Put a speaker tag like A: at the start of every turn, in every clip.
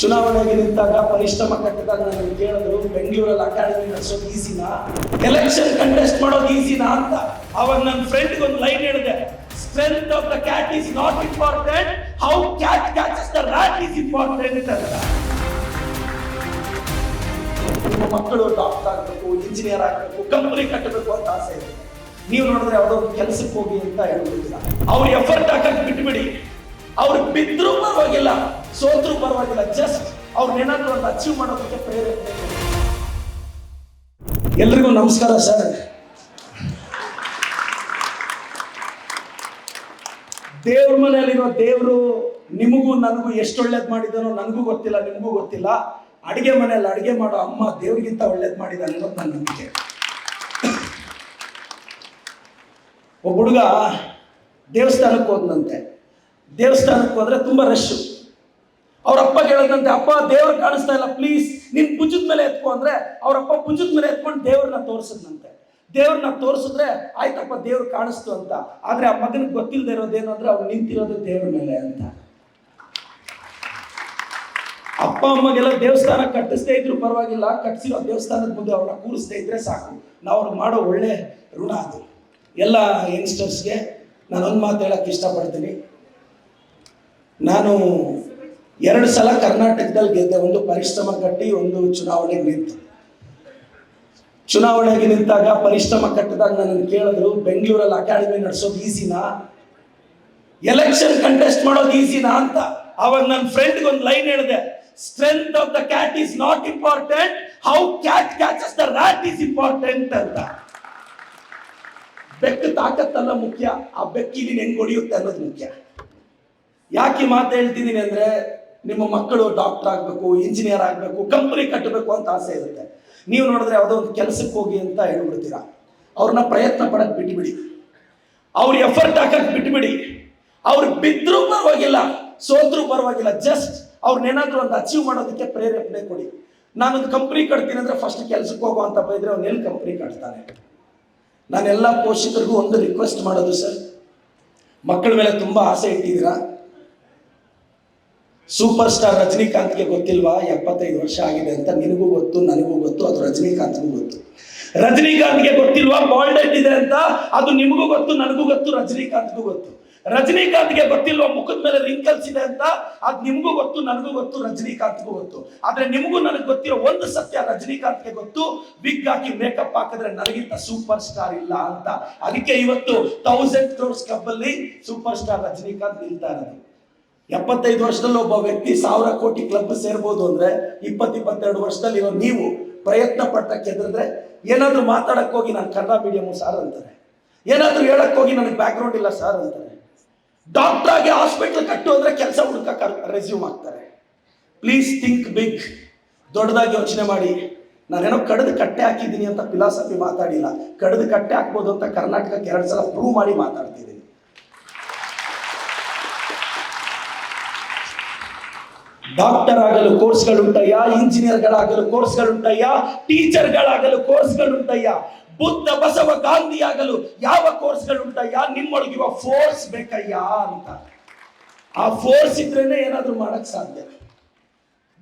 A: ಚುನಾವಣೆಗೆ ನಿಂತಾಗ ಪರಿಶ್ರಮ ಕಟ್ಟಿದಾಗ ನನಗೆ ಕೇಳಿದ್ರು, ಬೆಂಗಳೂರಲ್ಲಿ ಅಕಾಡೆಮಿ ನಡೆಸೋದು ಈಸಿನಾ, ಎಲೆಕ್ಷನ್ ಕಂಟೆಸ್ಟ್ ಮಾಡೋದು ಈಸಿನಾ ಅಂತ. ಅವಾಗ ನನ್ನ ಫ್ರೆಂಡ್ಗೆ ಒಂದು ಲೈನ್ ಹೇಳಿದೆ, strength of the cat is not important, how cat catches the rat is important ಅಂತ. ನಿಮ್ಮ ಮಕ್ಕಳು ಡಾಕ್ಟರ್ ಆಗಬೇಕು, ಇಂಜಿನಿಯರ್ ಆಗಬೇಕು, ಕಂಪನಿ ಕಟ್ಟಬೇಕು ಅಂತ ಆಸೆ ಇದೆ. ನೀವು ನೋಡಿದ್ರೆ ಯಾವುದೋ ಒಂದು ಕೆಲಸಕ್ಕೆ ಹೋಗಿ ಅಂತ ಹೇಳ್ಬಿಟ್ಟಿಲ್ಲ. ಅವ್ರು ಎಫರ್ಟ್ ಹಾಕಕ್ಕೆ ಬಿಟ್ಬಿಡಿ. ಅವ್ರು ಬಿದ್ರೂ ಪರವಾಗಿಲ್ಲ, ಸೋತ್ರೂ ಪರವಾಗಿಲ್ಲ, ಜಸ್ಟ್ ಅವ್ರನ್ನೇನಾದ್ರೂ ಒಂದು ಅಚೀವ್ ಮಾಡೋದಕ್ಕೆ ಪ್ರೇರೇಪಣೆ. ಎಲ್ರಿಗೂ ನಮಸ್ಕಾರ ಸರ್. ದೇವ್ರ ಮನೆಯಲ್ಲಿರೋ ದೇವರು ನಿಮಗೂ ನನಗೂ ಎಷ್ಟು ಒಳ್ಳೇದು ಮಾಡಿದಾನೋ ನನಗೂ ಗೊತ್ತಿಲ್ಲ, ನಿಮಗೂ ಗೊತ್ತಿಲ್ಲ. ಅಡಿಗೆ ಮನೆಯಲ್ಲಿ ಅಡಿಗೆ ಮಾಡೋ ಅಮ್ಮ ದೇವ್ರಿಗಿಂತ ಒಳ್ಳೇದು ಮಾಡಿದಾನೆ ಅನ್ನೋದು ನನ್ನ ನಂಬಿಕೆ. ಒಬ್ಬ ಹುಡುಗ ದೇವಸ್ಥಾನಕ್ಕೆ ಹೋದಂತೆ. ದೇವಸ್ಥಾನಕ್ಕೆ ಹೋದ್ರೆ ತುಂಬಾ ರಶ್. ಅವ್ರಪ್ಪ ಹೇಳದಂತೆ, ಅಪ್ಪ ದೇವ್ರು ಕಾಣಿಸ್ತಾ ಇಲ್ಲ, ಪ್ಲೀಸ್ ನಿನ್ ಭುಜದ ಮೇಲೆ ಎತ್ಕೊ ಅಂದ್ರೆ ಅವ್ರಪ್ಪ ಭುಜದ ಮೇಲೆ ಎತ್ಕೊಂಡು ದೇವ್ರನ್ನ ತೋರಿಸಿದ್ನಂತೆ. ದೇವ್ರನ್ನ ತೋರಿಸಿದ್ರೆ ಆಯ್ತಪ್ಪ ದೇವ್ರು ಕಾಣಿಸ್ತು ಅಂತ. ಆದ್ರೆ ಆ ಮಗನಿಗೆ ಗೊತ್ತಿಲ್ಲದೆ ಇರೋದೇನು ಅಂದ್ರೆ ಅವ್ನು ನಿಂತಿರೋದು ದೇವ್ರ ಮೇಲೆ ಅಂತ. ಅಪ್ಪ ಅಮ್ಮಗೆಲ್ಲ ದೇವಸ್ಥಾನ ಕಟ್ಟಿಸ್ದೇ ಇದ್ರು ಪರವಾಗಿಲ್ಲ, ಕಟ್ಟಿಸಿರೋ ದೇವಸ್ಥಾನದ ಮುಂದೆ ಅವ್ರನ್ನ ಕೂರಿಸ್ದೇ ಇದ್ರೆ ಸಾಕು. ನಾವು ಅವ್ರಿಗೆ ಮಾಡೋ ಒಳ್ಳೆ ಋಣ ಅದು. ಎಲ್ಲ ಯಂಗ್ಸ್ಟರ್ಸ್ಗೆ ನಾನು ಒಂದು ಮಾತು ಹೇಳಕ್ಕೆ ಇಷ್ಟಪಡ್ತೀನಿ. ನಾನು 2 ಸಲ ಕರ್ನಾಟಕದಲ್ಲಿ ಗೆದ್ದೆ. ಒಂದು ಪರಿಶ್ರಮ ಕಟ್ಟಿ, ಒಂದು ಚುನಾವಣೆಗೆ ನಿಂತು. ಚುನಾವಣೆಗೆ ನಿಂತಾಗ ಪರಿಶ್ರಮ ಕಟ್ಟಿದಾಗ ನನಗೆ ಕೇಳಿದ್ರು, ಬೆಂಗಳೂರಲ್ಲಿ ಅಕಾಡೆಮಿ ನಡೆಸೋದು ಈಸಿನಾ, ಎಲೆಕ್ಷನ್ ಕಂಟೆಸ್ಟ್ ಮಾಡೋದು ಈಸಿನಾ ಅಂತ. ಅವಾಗ ನನ್ನ ಫ್ರೆಂಡ್ಗೆ ಒಂದು ಲೈನ್ ಹೇಳಿದೆ, strength of the cat is not important, how cat catches the rat is important ಅಂತ. ಬೆಕ್ಕು ತಾಕತ್ತಲ್ಲ ಮುಖ್ಯ, ಆ ಬೆಕ್ಕಿಗೆ ಹೆಂಗ್ ಹೊಡೆಯುತ್ತೆ ಅನ್ನೋದು ಮುಖ್ಯ. ಯಾಕೆ ಮಾತು ಹೇಳ್ತಿದ್ದೀನಿ ಅಂದ್ರೆ, ನಿಮ್ಮ ಮಕ್ಕಳು ಡಾಕ್ಟರ್ ಆಗಬೇಕು, ಇಂಜಿನಿಯರ್ ಆಗಬೇಕು, ಕಂಪನಿ ಕಟ್ಟಬೇಕು ಅಂತ ಆಸೆ ಇರುತ್ತೆ. ನೀವು ನೋಡಿದ್ರೆ ಯಾವುದೋ ಒಂದು ಕೆಲಸಕ್ಕೆ ಹೋಗಿ ಅಂತ ಹೇಳ್ಬಿಡ್ತೀರಾ. ಅವ್ರನ್ನ ಪ್ರಯತ್ನ ಪಡಕ್ಕೆ ಬಿಟ್ಬಿಡಿ. ಅವ್ರ ಎಫರ್ಟ್ ಹಾಕಕ್ಕೆ ಬಿಟ್ಬಿಡಿ. ಅವ್ರು ಬಿದ್ರೂ ಪರವಾಗಿಲ್ಲ, ಸೋತ್ರೂ ಪರವಾಗಿಲ್ಲ, ಜಸ್ಟ್ ಅವ್ರನ್ನೇನಾದ್ರೂ ಒಂದು ಅಚೀವ್ ಮಾಡೋದಕ್ಕೆ ಪ್ರೇರೇಪಣೆ ಕೊಡಿ. ನಾನೊಂದು ಕಂಪ್ನಿ ಕಟ್ತೀನಿ ಅಂದ್ರೆ ಫಸ್ಟ್ ಕೆಲಸಕ್ಕೆ ಹೋಗೋ ಅಂತ ಬೈದ್ರೆ ಅವ್ನು ಎಲ್ಲಿ ಕಂಪ್ನಿ ಕಟ್ತಾನೆ? ನಾನೆಲ್ಲ ಪೋಷಕರಿಗೂ ಒಂದು ರಿಕ್ವೆಸ್ಟ್ ಮಾಡೋದು, ಸರ್, ಮಕ್ಕಳ ಮೇಲೆ ತುಂಬಾ ಆಸೆ ಇಟ್ಟಿದ್ದೀರಾ. ಸೂಪರ್ ಸ್ಟಾರ್ ರಜನಿಕಾಂತ್ಗೆ ಗೊತ್ತಿಲ್ವಾ 75 ವರ್ಷ ಆಗಿದೆ ಅಂತ? ನಿನಗೂ ಗೊತ್ತು, ನನಗೂ ಗೊತ್ತು, ಅದು ರಜನಿಕಾಂತ್ಗೂ ಗೊತ್ತು. ರಜನಿಕಾಂತ್ಗೆ ಗೊತ್ತಿಲ್ವಾ ಬಾಲ್ಡ್ ಹೆಡ್ ಇದೆ ಅಂತ? ಅದು ನಿಮಗೂ ಗೊತ್ತು, ನನಗೂ ಗೊತ್ತು, ರಜನಿಕಾಂತ್ಗೂ ಗೊತ್ತು. ರಜನಿಕಾಂತ್ಗೆ ಗೊತ್ತಿಲ್ವಾ ಮುಖದ ಮೇಲೆ ರಿಂಕಲ್ಸ್ ಇದೆ ಅಂತ? ಅದು ನಿಮಗೂ ಗೊತ್ತು, ನನಗೂ ಗೊತ್ತು, ರಜನಿಕಾಂತ್ಗೂ ಗೊತ್ತು. ಆದ್ರೆ ನಿಮಗೂ ನನಗೆ ಗೊತ್ತಿರೋ ಒಂದು ಸತ್ಯ, ರಜನಿಕಾಂತ್ಗೆ ಗೊತ್ತು, ವಿಗ್ ಹಾಕಿ ಮೇಕಪ್ ಹಾಕಿದ್ರೆ ನನಗಿಂತ ಸೂಪರ್ ಸ್ಟಾರ್ ಇಲ್ಲ ಅಂತ. ಅದಕ್ಕೆ ಇವತ್ತು 1000 crores ಕ್ಲಬ್ ಅಲ್ಲಿ ಸೂಪರ್ ಸ್ಟಾರ್ ರಜನಿಕಾಂತ್ ನಿಲ್ತಾ ಇರೋದು. 75 ವರ್ಷದಲ್ಲಿ ಒಬ್ಬ ವ್ಯಕ್ತಿ 1000 ಕೋಟಿ ಕ್ಲಬ್ ಸೇರ್ಬೋದು ಅಂದ್ರೆ 20-22 ವರ್ಷದಲ್ಲಿ ಇರೋ ನೀವು ಪ್ರಯತ್ನ ಪಟ್ಟಕ್ಕೆ ಎದುರಿದ್ರೆ, ಏನಾದ್ರೂ ಮಾತಾಡಕ್ ಹೋಗಿ ನಾನು ಕನ್ನಡ ಮೀಡಿಯಂ ಸಾರ್ ಅಂತಾರೆ, ಏನಾದ್ರೂ ಹೇಳಕ್ ಹೋಗಿ ನನಗೆ ಬ್ಯಾಕ್ ಗ್ರೌಂಡ್ ಇಲ್ಲ ಸಾರ್ ಅಂತಾರೆ. ಡಾಕ್ಟರ್ ಆಗಿ ಹಾಸ್ಪಿಟಲ್ ಕಟ್ಟು ಅಂದ್ರೆ ಕೆಲಸ ಹುಡುಕಕ್ಕೆ ರೆಸ್ಯೂಮ್ ಆಗ್ತಾರೆ. ಪ್ಲೀಸ್ ಥಿಂಕ್ ಬಿಗ್, ದೊಡ್ಡದಾಗಿ ಯೋಚನೆ ಮಾಡಿ. ನಾನೇನೋ ಕಡ್ದು ಕಟ್ಟೆ ಹಾಕಿದ್ದೀನಿ ಅಂತ ಫಿಲಾಸಫಿ ಮಾತಾಡಿಲ್ಲ. ಕಡ್ದು ಕಟ್ಟೆ ಹಾಕ್ಬೋದು ಅಂತ ಕರ್ನಾಟಕಕ್ಕೆ 2 ಸಲ ಪ್ರೂವ್ ಮಾಡಿ ಮಾತಾಡ್ತಿದ್ದೀನಿ. ಡಾಕ್ಟರ್ ಆಗಲು ಕೋರ್ಸ್ಗಳುಂಟಯ್ಯ, ಇಂಜಿನಿಯರ್ಗಳಾಗಲು ಕೋರ್ಸ್ಗಳುಂಟಯ್ಯ, ಟೀಚರ್ಗಳಾಗಲು ಕೋರ್ಸ್ಗಳುಂಟಯ್ಯ, ಬುದ್ಧ ಬಸವ ಗಾಂಧಿ ಆಗಲು ಯಾವ ಕೋರ್ಸ್ಗಳುಂಟಯ್ಯ? ನಿಮ್ಮೊಳಗಿರುವ ಫೋರ್ಸ್ ಬೇಕಯ್ಯ ಅಂತ. ಆ ಫೋರ್ಸ್ ಇದ್ರೇನೆ ಏನಾದ್ರೂ ಮಾಡಕ್ ಸಾಧ್ಯ.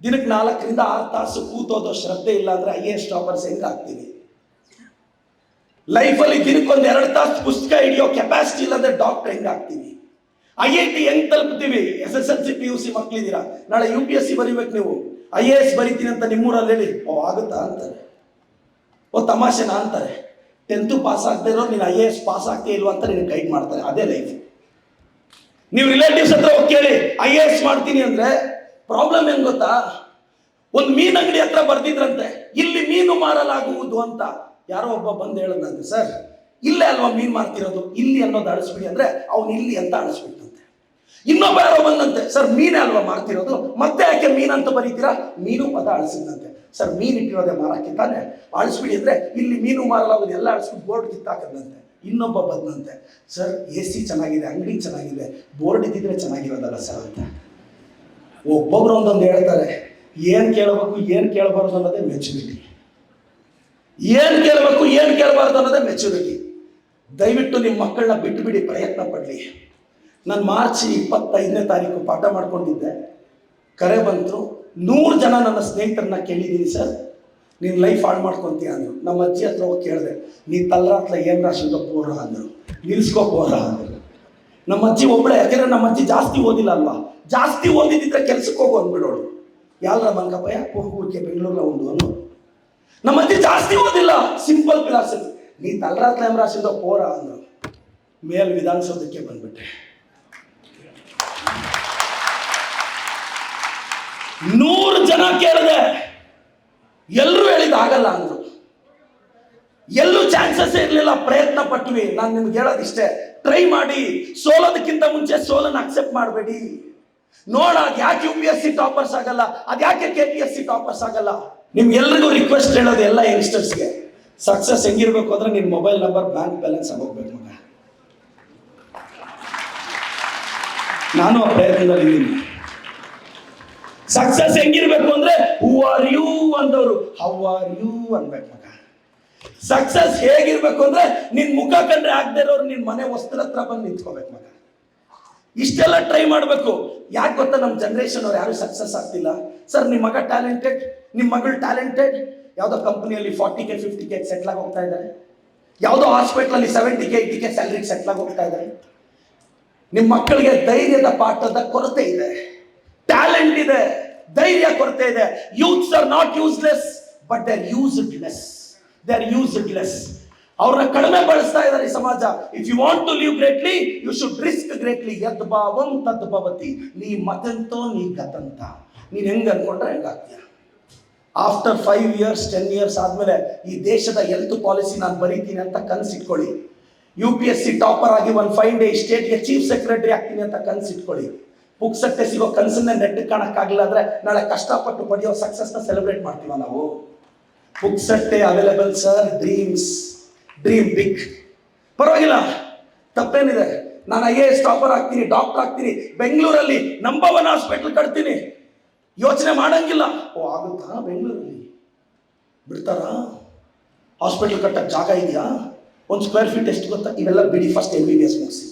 A: ದಿನಕ್ಕೆ 4 ರಿಂದ 6 ತಾಸು ಕೂತೋದೋ ಶ್ರದ್ಧೆ ಇಲ್ಲ ಅಂದ್ರೆ IAS ಟಾಪರ್ಸ್ ಹೆಂಗ್ ಆಗ್ತೀವಿ? ಲೈಫಲ್ಲಿ ದಿನಕ್ಕೊಂದು 2 ತಾಸು ಪುಸ್ತಕ ಹಿಡಿಯೋ ಕೆಪಾಸಿಟಿ ಇಲ್ಲಂದ್ರೆ ಡಾಕ್ಟರ್ ಹೆಂಗ್ ಆಗ್ತೀವಿ? IIT ಹೆಂಗ್ ತಲುಪ್ತೀವಿ? SSLC PUC ಮಕ್ಕಳಿದ್ದೀರಾ, ನಾಳೆ UPSC ಬರೀಬೇಕು ನೀವು. IAS ಬರೀತೀನಿ ಅಂತ ನಿಮ್ಮೂರಲ್ಲಿ ಹೇಳಿ, ಓ ಆಗುತ್ತಾ ಅಂತಾರೆ, ಓ ತಮಾಷೆನಾ ಅಂತಾರೆ. 10th ಪಾಸ್ ಆಗದೆ ಇರೋ ನೀನು IAS ಪಾಸ್ ಆಗ್ತೇ ಇಲ್ವಾ ಅಂತ ನಿನಗೆ ಗೈಡ್ ಮಾಡ್ತಾರೆ. ಅದೇ ಲೈಫ್. ನೀವು ರಿಲೇಟಿವ್ಸ್ ಹತ್ರ ಹೋಗಿ ಕೇಳಿ IAS ಮಾಡ್ತೀನಿ ಅಂದ್ರೆ ಪ್ರಾಬ್ಲಮ್ ಏನ್ ಗೊತ್ತಾ? ಒಂದು ಮೀನ್ ಅಂಗಡಿ ಹತ್ರ ಬರ್ದಿದ್ರಂತೆ, ಇಲ್ಲಿ ಮೀನು ಮಾರಲಾಗುವುದು ಅಂತ. ಯಾರೋ ಒಬ್ಬ ಬಂದು ಹೇಳದಂತೆ, ಸರ್ ಇಲ್ಲೇ ಅಲ್ವಾ ಮೀನ್ ಮಾರ್ತಿರೋದು, ಇಲ್ಲಿ ಅನ್ನೋದು ಅಳಿಸ್ಬಿಡಿ ಅಂದ್ರೆ ಅವ್ನು ಇಲ್ಲಿ ಅಂತ ಅಳಿಸ್ಬಿಟ್ಟಂತೆ. ಇನ್ನೊಬ್ಬ ಯಾರೋ ಬಂದಂತೆ, ಸರ್ ಮೀನೇ ಅಲ್ವಾ ಮಾರ್ತಿರೋದು, ಮತ್ತೆ ಯಾಕೆ ಮೀನ್ ಅಂತ ಬರೀತೀರಾ? ಮೀನು ಪದ ಅಳಿಸಿದಂತೆ. ಸರ್ ಮೀನ್ ಇಟ್ಟಿರೋದೆ ಮಾರಕ್ಕೆ ತಾನೆ, ಅಳಿಸ್ಬಿಡಿ ಅಂದ್ರೆ ಇಲ್ಲಿ ಮೀನು ಮಾರಲಾಗೋದು ಎಲ್ಲ ಅಳಿಸ್ಬಿಟ್ಟು ಬೋರ್ಡ್ ಕಿತ್ತಾಕದಂತೆ. ಇನ್ನೊಬ್ಬ ಬಂದಂತೆ, ಸರ್ AC ಚೆನ್ನಾಗಿದೆ, ಅಂಗಡಿ ಚೆನ್ನಾಗಿದೆ, ಬೋರ್ಡ್ ಇದ್ದಿದ್ರೆ ಚೆನ್ನಾಗಿರೋದಲ್ಲ ಸರ್ ಅಂತ. ಒಬ್ಬೊಬ್ರು ಒಂದೊಂದು ಹೇಳ್ತಾರೆ. ಏನ್ ಕೇಳಬೇಕು ಏನ್ ಕೇಳಬಾರ್ದು ಅನ್ನೋದೇ ಮೆಚುರಿಟಿ. ಏನ್ ಕೇಳಬೇಕು ಏನ್ ಕೇಳಬಾರ್ದು ಅನ್ನೋದೇ ಮೆಚುರಿಟಿ. ದಯವಿಟ್ಟು ನಿಮ್ಮ ಮಕ್ಕಳನ್ನ ಬಿಟ್ಟು ಪ್ರಯತ್ನ ಪಡಲಿ. ನಾನು ಮಾರ್ಚ್ 25ನೇ ತಾರೀಕು ಪಾಠ ಮಾಡ್ಕೊಂಡಿದ್ದೆ. ಕರೆ ಬಂತು, 100 ಜನ ನನ್ನ ಸ್ನೇಹಿತರನ್ನ ಕೇಳಿದ್ದೀನಿ, ಸರ್ ನೀನು ಲೈಫ್ ಹಾಳು ಮಾಡ್ಕೊತೀಯ ಅಂದರು. ನಮ್ಮ ಅಜ್ಜಿ ಹತ್ರ ಹೋಗಿ ಕೇಳಿದೆ, ನೀ ತಲ್ಲರಾತ್ಲ ಏನು ರಾಶಿದ ಪೋರ ಅಂದರು, ನಿಲ್ಸ್ಕೋ ಪೋರ ಅಂದರು. ನಮ್ಮ ಅಜ್ಜಿ ಒಬ್ಬಳೆ, ಯಾಕೆಂದ್ರೆ ನಮ್ಮ ಅಜ್ಜಿ ಜಾಸ್ತಿ ಓದಿಲ್ಲ ಅಲ್ವಾ, ಜಾಸ್ತಿ ಓದಿದ್ದಿದ್ರೆ ಕೆಲ್ಸಕ್ಕೆ ಹೋಗು ಅಂದ್ಬಿಡೋಳು. ಯಾರ ಮನ್ಕಪ್ಪಯ್ಯ ಊರಿಗೆ ಬೆಂಗಳೂರಲ್ಲಿ ಒಂದು ಅನ್ನು. ನಮ್ಮ ಅಜ್ಜಿ ಜಾಸ್ತಿ ಓದಿಲ್ಲ, ಸಿಂಪಲ್ ಫಿಲಾಸಫಿ, ನೀ ತಲ್ಲರಾತ್ಲ ಏನು ರಾಶಿದ ಪೋರ ಅಂದರು. ಮೇಲ್ ವಿಧಾನಸೌಧಕ್ಕೆ ಬಂದ್ಬಿಟ್ಟೆ. 100 ಜನ ಕೇಳಿದೆ, ಎಲ್ಲರೂ ಹೇಳಿದ ಆಗಲ್ಲ ಅಂದ್ರು. ಎಲ್ಲೂ ಚಾನ್ಸಸ್ ಇರಲಿಲ್ಲ, ಪ್ರಯತ್ನ ಪಟ್ವಿ. ನಾನು ನಿಮ್ಗೆ ಹೇಳೋದಿಷ್ಟೇ, ಟ್ರೈ ಮಾಡಿ. ಸೋಲೋದಕ್ಕಿಂತ ಮುಂಚೆ ಸೋಲನ್ನು ಅಕ್ಸೆಪ್ಟ್ ಮಾಡಬೇಡಿ. ನೋಡ, ಅದ್ಯಾಕೆ UPSC ಟಾಪರ್ಸ್ ಆಗಲ್ಲ, ಅದ್ಯಾಕೆ KPSC ಟಾಪರ್ಸ್ ಆಗಲ್ಲ. ನಿಮ್ಗೆಲ್ರಿಗೂ ರಿಕ್ವೆಸ್ಟ್ ಹೇಳೋದು, ಎಲ್ಲ ಯಂಗ್ಸ್ಟರ್ಸ್ಗೆ, ಸಕ್ಸಸ್ ಹೆಂಗಿರ್ಬೇಕು ಅಂದ್ರೆ ನಿನ್ ಮೊಬೈಲ್ ನಂಬರ್ ಬ್ಯಾಂಕ್ ಬ್ಯಾಲೆನ್ಸ್ ಆಗೋಗ್ಬೇಕು ಮಗ. ನಾನು ಆ ಪ್ರಯತ್ನದಲ್ಲಿದ್ದೀನಿ. ಸಕ್ಸಸ್ ಹೆಂಗಿರ್ಬೇಕು ಅಂದ್ರೆ ಹೂ ಆರ್ ಯು ಅಂದವರು ಹೌ ಆರ್ ಯು ಅನ್ಬೇಕು ಮಗ. ಸಕ್ಸಸ್ ಹೇಗಿರ್ಬೇಕು ಅಂದ್ರೆ ನಿನ್ ಮುಖ ಕಂಡ್ರೆ ಆಗದೆ ಇರೋರು ನಿನ್ ಮನೆ ವಸ್ತ್ರ ಹತ್ರ ಬಂದು ನಿಂತ್ಕೋಬೇಕು ಮಗ. ಇಷ್ಟೆಲ್ಲ ಟ್ರೈ ಮಾಡಬೇಕು. ಯಾಕೆ ಗೊತ್ತಾ, ನಮ್ಮ ಜನರೇಷನ್ ಅವ್ರು ಯಾರು ಸಕ್ಸಸ್ ಆಗ್ತಿಲ್ಲ. ಸರ್ ನಿಮ್ಮ ಮಗ ಟ್ಯಾಲೆಂಟೆಡ್, ನಿಮ್ಮ ಮಗಳು ಟ್ಯಾಲೆಂಟೆಡ್, ಯಾವುದೋ ಕಂಪನಿಯಲ್ಲಿ 40K 50K ಸೆಟ್ಲ್ ಆಗಿ ಹೋಗ್ತಾ ಇದ್ದಾರೆ, ಯಾವುದೋ ಹಾಸ್ಪಿಟಲ್ 70K 80K ಸ್ಯಾಲರಿಗೆ ಸೆಟ್ಲ್ ಆಗಿ ಹೋಗ್ತಾ ಇದ್ದಾರೆ. ನಿಮ್ಮ ಮಕ್ಕಳಿಗೆ ಧೈರ್ಯದ ಪಾಠದ ಕೊರತೆ ಇದೆ, ಟ್ಯಾಲೆಂಟ್ ಇದೆ, ಧೈರ್ಯ ಕೊರತೆ ಇದೆ. Youths are not useless but they are used less. They are used less. ಅವ್ರನ್ನ ಕಡಿಮೆ ಬಳಸ್ತಾ ಇದ್ದಾರೆ ಈ ಸಮಾಜ. If you want to live greatly you should risk greatly. ಯದ್ಭಾವಂ ತದ್ಭವತಿ. ನೀ ಮತಂತೋ ನೀ ಗತಂತ. ನೀನ್ ಹೆಂಗ್ ಅನ್ಕೊಂಡ್ರೆ ಹೆಂಗಾಗ್ತೀಯ. ಆಫ್ಟರ್ 5 years 10 years ಆದ್ಮೇಲೆ ಈ ದೇಶದ ಹೆಲ್ತ್ ಪಾಲಿಸಿ ನಾನು ಬರೀತೀನಿ ಅಂತ ಕನಸಿಟ್ಕೊಳ್ಳಿ. UPSC ಟಾಪರ್ ಆಗಿ ಒಂದು ಫೈನ್ ಡೇ ಸ್ಟೇಟ್ಗೆ ಚೀಫ್ ಸೆಕ್ರೆಟರಿ ಆಗ್ತೀನಿ ಅಂತ ಕನಸಿಟ್ಕೊಳ್ಳಿ. ಪುಕ್ಸಟ್ಟೆ ಸಿಗೋ ಕನಸನ್ನೇ ನೆಟ್ಟಿಗೆ ಕಾಣಕ್ಕಾಗಿಲ್ಲ ಅಂದ್ರೆ ನಾಳೆ ಕಷ್ಟಪಟ್ಟು ಪಡೆಯೋ ಸಕ್ಸಸ್ನ ಸೆಲೆಬ್ರೇಟ್ ಮಾಡ್ತೀವ ನಾವು. ಪುಕ್ಸಟ್ಟೆ available sir, dreams, dream big. ಪರವಾಗಿಲ್ಲ, ತಪ್ಪೇನಿದೆ. ನಾನು IAS ಟಾಪರ್ ಆಗ್ತೀನಿ, ಡಾಕ್ಟರ್ ಆಗ್ತೀನಿ, ಬೆಂಗಳೂರಲ್ಲಿ ನಂಬರ್ 1 ಹಾಸ್ಪಿಟಲ್ ಕಟ್ತೀನಿ, ಯೋಚನೆ ಮಾಡಂಗಿಲ್ಲ. ಓ ಆಗುತ್ತಾ, ಬೆಂಗಳೂರಲ್ಲಿ ಬಿಡ್ತಾರಾ, ಹಾಸ್ಪಿಟಲ್ ಕಟ್ಟಕ್ಕೆ ಜಾಗ ಇದೆಯಾ, 1 square feet ಎಷ್ಟು ಗೊತ್ತಾ, ಇವೆಲ್ಲ ಬಿಡಿ, ಫಸ್ಟ್ MBBS ಮುಗಿಸಿ.